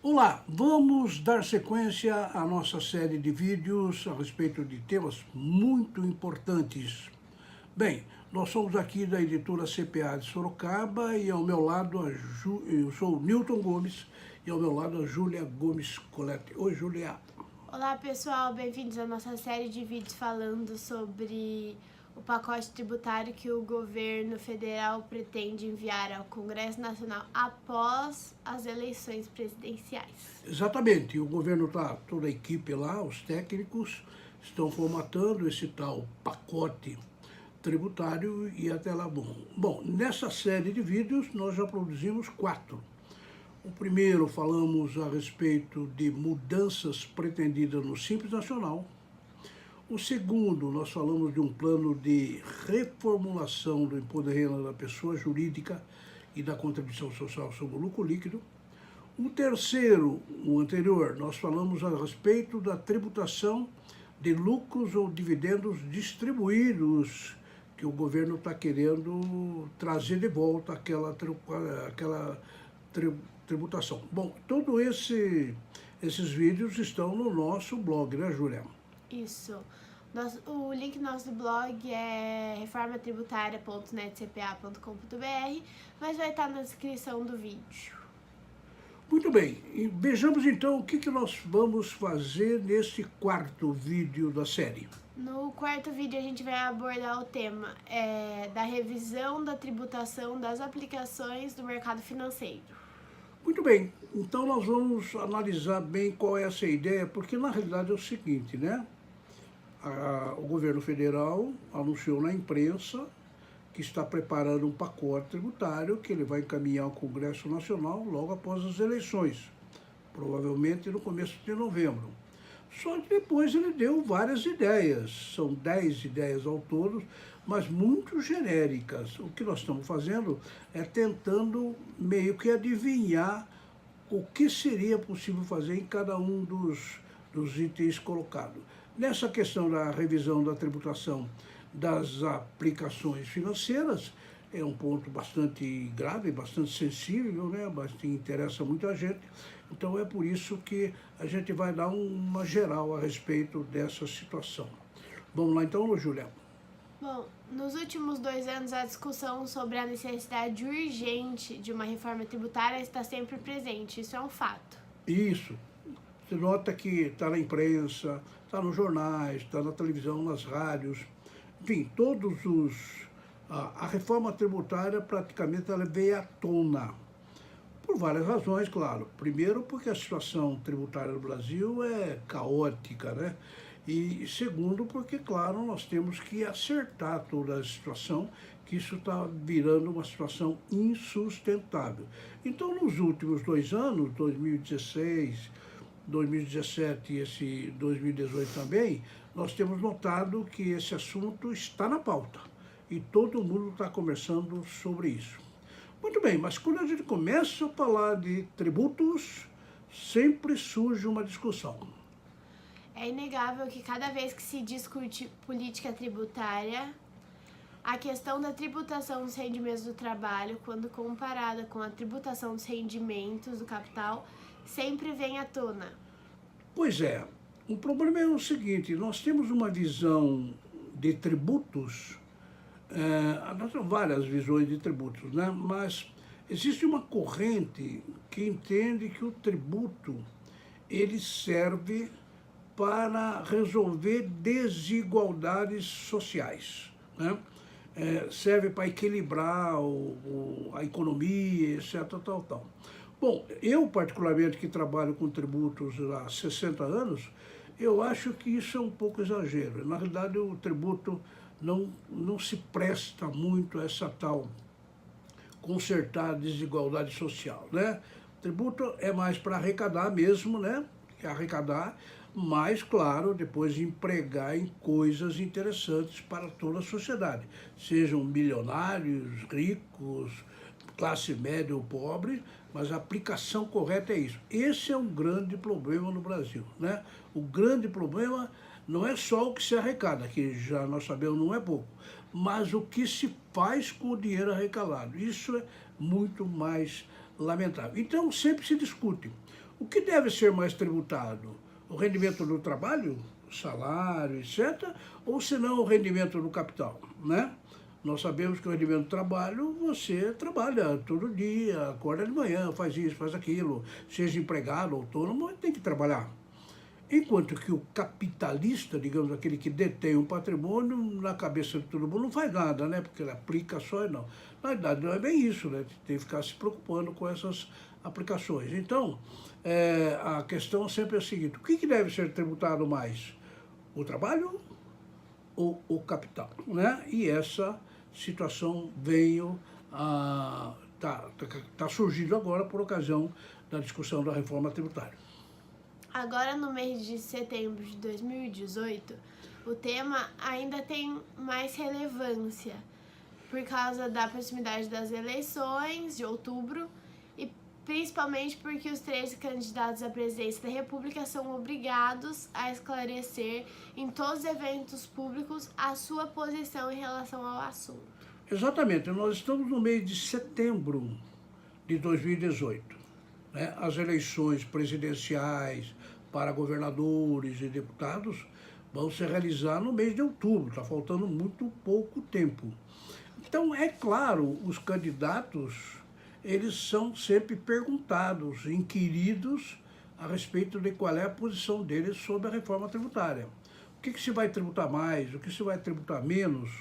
Olá, vamos dar sequência à nossa série de vídeos a respeito de temas muito importantes. Bem, nós somos aqui da editora CPA de Sorocaba e ao meu lado eu sou o Newton Gomes e ao meu lado a Júlia Gomes Coletti. Oi, Júlia. Olá pessoal, bem-vindos à nossa série de vídeos falando sobre o pacote tributário que o governo federal pretende enviar ao Congresso Nacional após as eleições presidenciais. Exatamente, o governo está, toda a equipe lá, os técnicos, estão formatando esse tal pacote tributário e até lá bom. Bom, nessa série de vídeos nós já produzimos 4. O primeiro falamos a respeito de mudanças pretendidas no Simples Nacional. O segundo, nós falamos de um plano de reformulação do imposto de renda da pessoa jurídica e da contribuição social sobre o lucro líquido. O terceiro, o anterior, nós falamos a respeito da tributação de lucros ou dividendos distribuídos, que o governo está querendo trazer de volta aquela tributação. Bom, todos esses vídeos estão no nosso blog, né, Júlia? Isso. O link do nosso blog é reformatributária.netcpa.com.br, mas vai estar na descrição do vídeo. Muito bem, e vejamos então o que nós vamos fazer nesse quarto vídeo da série. No quarto vídeo a gente vai abordar o tema da revisão da tributação das aplicações do mercado financeiro. Muito bem, então nós vamos analisar bem qual é essa ideia, porque na realidade é o seguinte, né? O governo federal anunciou na imprensa que está preparando um pacote tributário que ele vai encaminhar ao Congresso Nacional logo após as eleições, provavelmente no começo de novembro. Só que depois ele deu várias ideias, são 10 ideias ao todo, mas muito genéricas. O que nós estamos fazendo é tentando meio que adivinhar o que seria possível fazer em cada um dos itens colocados. Nessa questão da revisão da tributação das aplicações financeiras, é um ponto bastante grave, bastante sensível, né? Bastante interessa muita gente. Então é por isso que a gente vai dar uma geral a respeito dessa situação. Vamos lá então, Júlia? Bom, nos últimos 2 anos a discussão sobre a necessidade urgente de uma reforma tributária está sempre presente, isso é um fato. Isso. Você nota que está na imprensa, está nos jornais, está na televisão, nas rádios, enfim, a reforma tributária praticamente ela veio à tona, por várias razões, claro. Primeiro, porque a situação tributária no Brasil é caótica, né? E segundo, porque, claro, nós temos que acertar toda a situação, que isso está virando uma situação insustentável. Então, nos últimos 2 anos, 2016, 2017 e esse 2018 também, nós temos notado que esse assunto está na pauta e todo mundo está conversando sobre isso. Muito bem, mas quando a gente começa a falar de tributos, sempre surge uma discussão. É inegável que cada vez que se discute política tributária, a questão da tributação dos rendimentos do trabalho, quando comparada com a tributação dos rendimentos do capital, sempre vem à tona. Pois é, o problema é o seguinte, nós temos uma visão de tributos, nós temos várias visões de tributos, né? Mas existe uma corrente que entende que o tributo ele serve para resolver desigualdades sociais, né? Serve para equilibrar a economia, etc. Tal. Bom, eu particularmente que trabalho com tributos há 60 anos, eu acho que isso é um pouco exagero. Na realidade, o tributo não se presta muito a essa tal consertar a desigualdade social, né? O tributo é mais para arrecadar mesmo, né? Arrecadar, mas, claro, depois empregar em coisas interessantes para toda a sociedade, sejam milionários, ricos, classe média ou pobre, mas a aplicação correta é isso. Esse é um grande problema no Brasil, né? O grande problema não é só o que se arrecada, que já nós sabemos não é pouco, mas o que se faz com o dinheiro arrecadado. Isso é muito mais lamentável. Então sempre se discute O que deve ser mais tributado? O rendimento do trabalho, o salário, etc., ou se não o rendimento do capital, né? Nós sabemos que o rendimento do trabalho, você trabalha todo dia, acorda de manhã, faz isso, faz aquilo, seja empregado, autônomo, tem que trabalhar. Enquanto que o capitalista, digamos, aquele que detém um patrimônio, na cabeça de todo mundo não faz nada, né? Porque ele aplica só e não. Na verdade, não é bem isso, né? Tem que ficar se preocupando com essas aplicações. Então, a questão sempre é a seguinte: o que deve ser tributado mais? O trabalho ou o capital, né? E essa situação veio tá surgindo agora por ocasião da discussão da reforma tributária. Agora, no mês de setembro de 2018, o tema ainda tem mais relevância por causa da proximidade das eleições de outubro e principalmente porque os 13 candidatos à presidência da República são obrigados a esclarecer em todos os eventos públicos a sua posição em relação ao assunto. Exatamente, nós estamos no mês de setembro de 2018. Né? As eleições presidenciais para governadores e deputados vão se realizar no mês de outubro, está faltando muito pouco tempo. Então, é claro, os candidatos, eles são sempre perguntados, inquiridos a respeito de qual é a posição deles sobre a reforma tributária. O que se vai tributar mais, o que se vai tributar menos?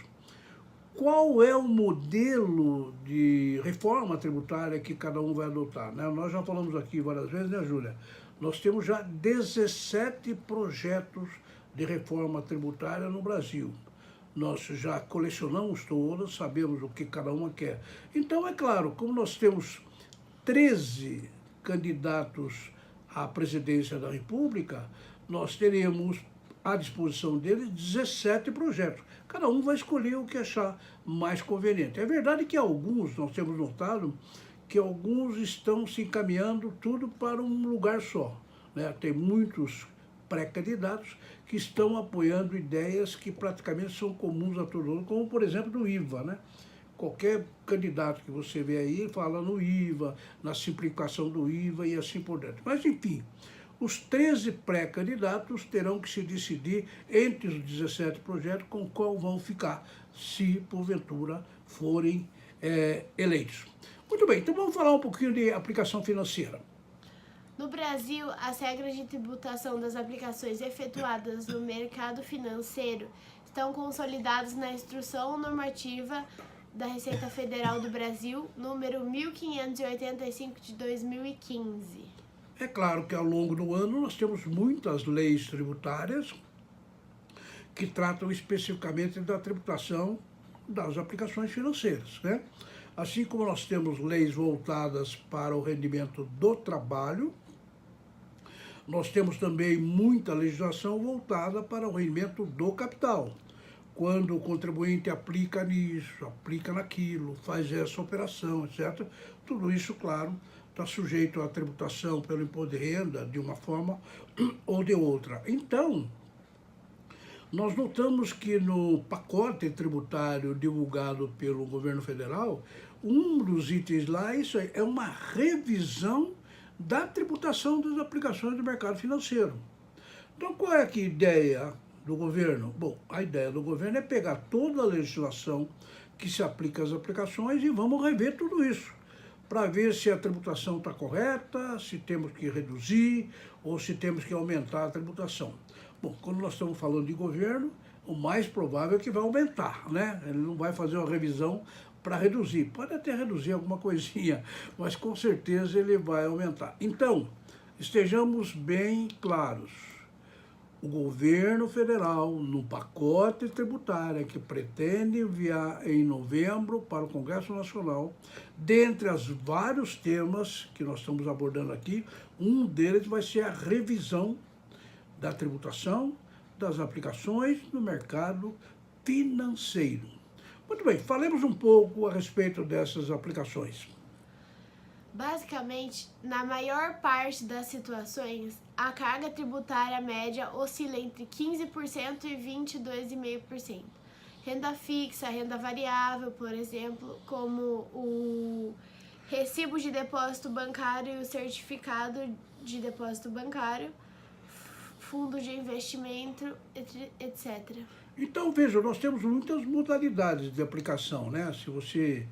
Qual é o modelo de reforma tributária que cada um vai adotar, né? Nós já falamos aqui várias vezes, né, Júlia? Nós temos já 17 projetos de reforma tributária no Brasil. Nós já colecionamos todas, sabemos o que cada uma quer. Então, é claro, como nós temos 13 candidatos à presidência da República, nós teremos à disposição deles 17 projetos. Cada um vai escolher o que achar mais conveniente. É verdade que alguns, nós temos notado, que alguns estão se encaminhando tudo para um lugar só, né? Tem muitos pré-candidatos que estão apoiando ideias que praticamente são comuns a todo mundo, como, por exemplo, do IVA, né? Qualquer candidato que você vê aí fala no IVA, na simplificação do IVA e assim por diante. Mas, enfim, os 13 pré-candidatos terão que se decidir entre os 17 projetos com qual vão ficar, se porventura forem eleitos. Muito bem, então vamos falar um pouquinho de aplicação financeira. No Brasil, as regras de tributação das aplicações efetuadas no mercado financeiro estão consolidadas na Instrução Normativa da Receita Federal do Brasil, número 1585 de 2015. É claro que ao longo do ano nós temos muitas leis tributárias que tratam especificamente da tributação das aplicações financeiras, né? Assim como nós temos leis voltadas para o rendimento do trabalho, nós temos também muita legislação voltada para o rendimento do capital. Quando o contribuinte aplica nisso, aplica naquilo, faz essa operação, etc. Tudo isso, claro, está sujeito à tributação pelo imposto de renda de uma forma ou de outra. Então, nós notamos que no pacote tributário divulgado pelo governo federal, um dos itens lá, isso é uma revisão da tributação das aplicações do mercado financeiro. Então, qual é a ideia do governo? Bom, a ideia do governo é pegar toda a legislação que se aplica às aplicações e vamos rever tudo isso, para ver se a tributação está correta, se temos que reduzir ou se temos que aumentar a tributação. Bom, quando nós estamos falando de governo, o mais provável é que vai aumentar, né? Ele não vai fazer uma revisão para reduzir. Pode até reduzir alguma coisinha, mas com certeza ele vai aumentar. Então, estejamos bem claros. O governo federal, no pacote tributário que pretende enviar em novembro para o Congresso Nacional, dentre os vários temas que nós estamos abordando aqui, um deles vai ser a revisão da tributação das aplicações no mercado financeiro. Muito bem, falemos um pouco a respeito dessas aplicações. Basicamente, na maior parte das situações, a carga tributária média oscila entre 15% e 22,5%. Renda fixa, renda variável, por exemplo, como o recibo de depósito bancário e o certificado de depósito bancário, fundo de investimento, etc. Então, veja, nós temos muitas modalidades de aplicação, né? Se você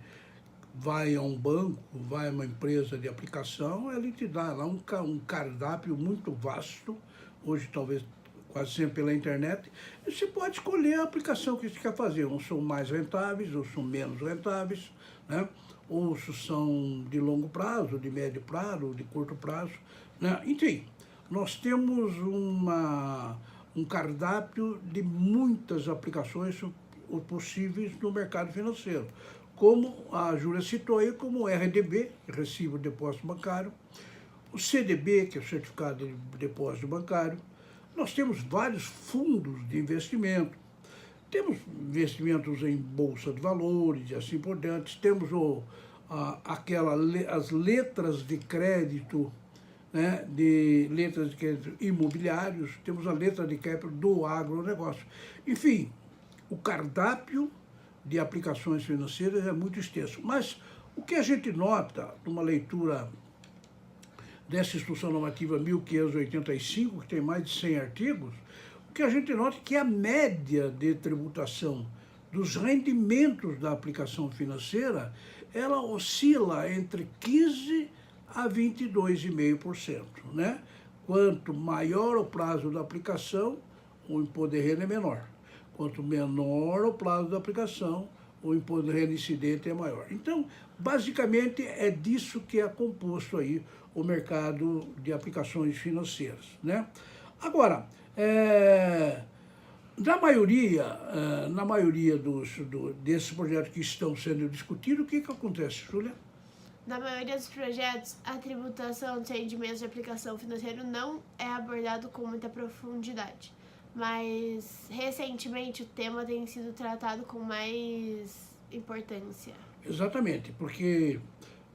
vai a um banco, vai a uma empresa de aplicação, ele te dá lá um cardápio muito vasto, hoje talvez quase sempre pela internet, e você pode escolher a aplicação que você quer fazer. Uns são mais rentáveis, ou são menos rentáveis, né? Ou são de longo prazo, de médio prazo, de curto prazo, né? Enfim, nós temos um cardápio de muitas aplicações possíveis no mercado financeiro, como a Júlia citou aí, como o RDB, Recibo de Depósito Bancário, o CDB, que é o Certificado de Depósito Bancário. Nós temos vários fundos de investimento, temos investimentos em bolsa de valores e assim por diante, temos as letras de crédito, né, de letras de crédito imobiliários, temos a letra de crédito do agronegócio. Enfim, o cardápio de aplicações financeiras é muito extenso. Mas o que a gente nota numa leitura dessa Instrução Normativa 1585, que tem mais de 100 artigos, o que a gente nota é que a média de tributação dos rendimentos da aplicação financeira, ela oscila entre 15% a 22,5%, né? Quanto maior o prazo da aplicação, o imposto de renda é menor. Quanto menor o prazo da aplicação, o imposto de renda incidente é maior. Então, basicamente, é disso que é composto aí o mercado de aplicações financeiras, né? Agora, na maioria desses projetos que estão sendo discutidos, o que acontece, Júlia? Na maioria dos projetos, a tributação de rendimentos de aplicação financeira não é abordado com muita profundidade, mas recentemente o tema tem sido tratado com mais importância. Exatamente, porque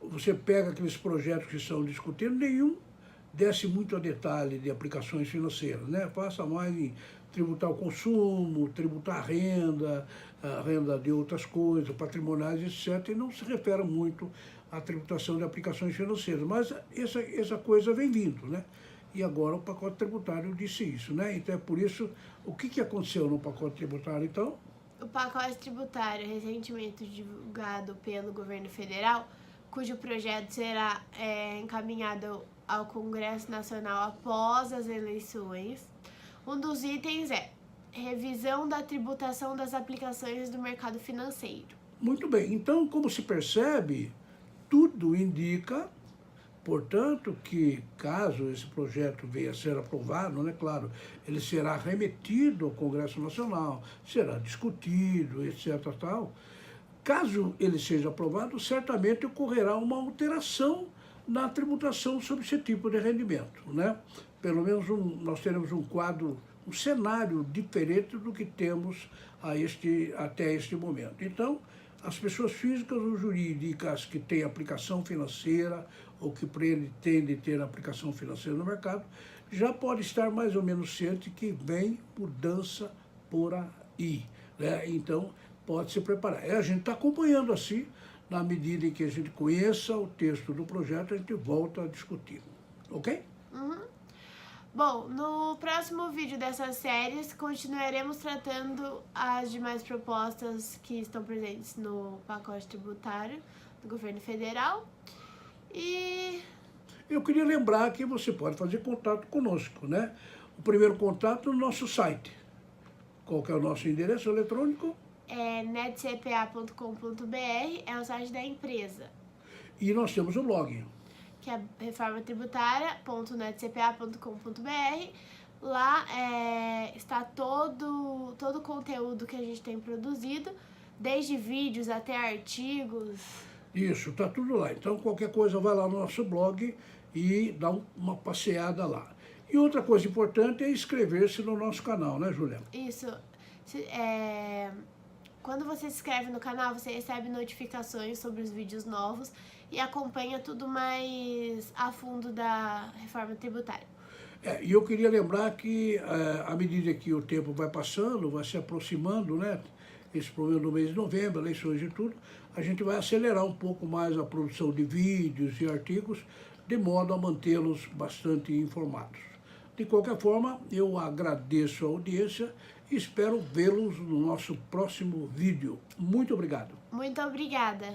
você pega aqueles projetos que são discutidos, nenhum desce muito a detalhe de aplicações financeiras, né? Passa mais em tributar o consumo, tributar a renda de outras coisas, patrimoniais, etc., e não se refere muito à tributação de aplicações financeiras. Mas essa coisa vem vindo, né? E agora o pacote tributário disse isso, né? Então é por isso, o que aconteceu no pacote tributário, então? O pacote tributário recentemente divulgado pelo governo federal, cujo projeto será encaminhado ao Congresso Nacional após as eleições. Um dos itens é revisão da tributação das aplicações do mercado financeiro. Muito bem, então, como se percebe, tudo indica, portanto, que caso esse projeto venha a ser aprovado, né, claro, ele será remetido ao Congresso Nacional, será discutido, etc. Tal. Caso ele seja aprovado, certamente ocorrerá uma alteração na tributação sobre esse tipo de rendimento, né? Pelo menos nós teremos um quadro, um cenário diferente do que temos até este momento. Então, as pessoas físicas ou jurídicas que têm aplicação financeira ou que pretendem ter aplicação financeira no mercado, já pode estar mais ou menos ciente que vem mudança por aí, né? Então, pode se preparar. A gente está acompanhando assim, na medida em que a gente conheça o texto do projeto, a gente volta a discutir, ok? Uhum. Bom, no próximo vídeo dessas séries, continuaremos tratando as demais propostas que estão presentes no pacote tributário do governo federal. E eu queria lembrar que você pode fazer contato conosco, né? O primeiro contato no nosso site. Qual que é o nosso endereço eletrônico? É netcpa.com.br, é o site da empresa. E nós temos o blog, que é reformatributária.netcpa.com.br. Lá está todo o conteúdo que a gente tem produzido, desde vídeos até artigos. Isso, está tudo lá. Então, qualquer coisa, vai lá no nosso blog e dá uma passeada lá. E outra coisa importante é inscrever-se no nosso canal, né, Juliana? Isso. Quando você se inscreve no canal, você recebe notificações sobre os vídeos novos e acompanha tudo mais a fundo da reforma tributária. E eu queria lembrar que, à medida que o tempo vai passando, vai se aproximando, né? Esse problema no mês de novembro, eleições e tudo, a gente vai acelerar um pouco mais a produção de vídeos e artigos de modo a mantê-los bastante informados. De qualquer forma, eu agradeço a audiência e espero vê-los no nosso próximo vídeo. Muito obrigado. Muito obrigada.